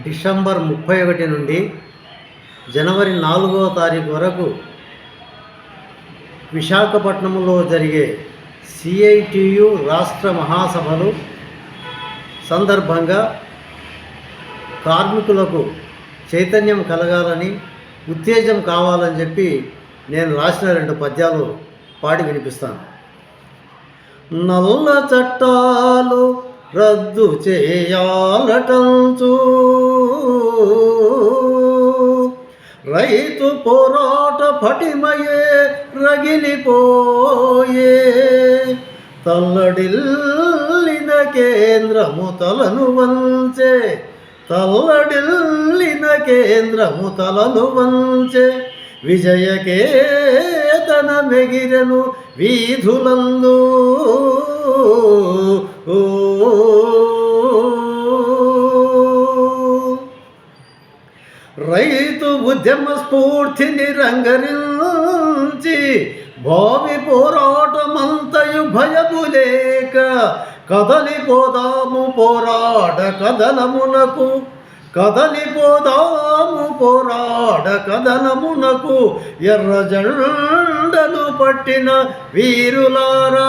December 31 నుండి జనవరి 4వ తారీఖు వరకు విశాఖపట్నంలో జరిగే సిఐటియు రాష్ట్ర మహాసభలు సందర్భంగా కార్మికులకు చైతన్యం కలగాలని, ఉత్తేజం కావాలని చెప్పి నేను రాసిన 2 పద్యాలు పాడి వినిపిస్తాను. నల్ల చట్టాలు రద్దు చేయాలటంచు రైతు పోరాట పటిమయే రగిలిపోయే, తల్లడిల్లిన కేంద్రము తలను వంచే, తల్లడిల్లిన కేంద్రము తలను వంచే, విజయకేతన మెగిరెను వీధులందు. రైతు ఉద్యమ స్ఫూర్తిని రంగరించి భావి పోరాటమంతయు భయములేక కదలిపోదాము పోరాట కదనమునకు, కదలిపోదాము పోరాట కదనమునకు, ఎర్ర జెండను పట్టిన వీరులారా.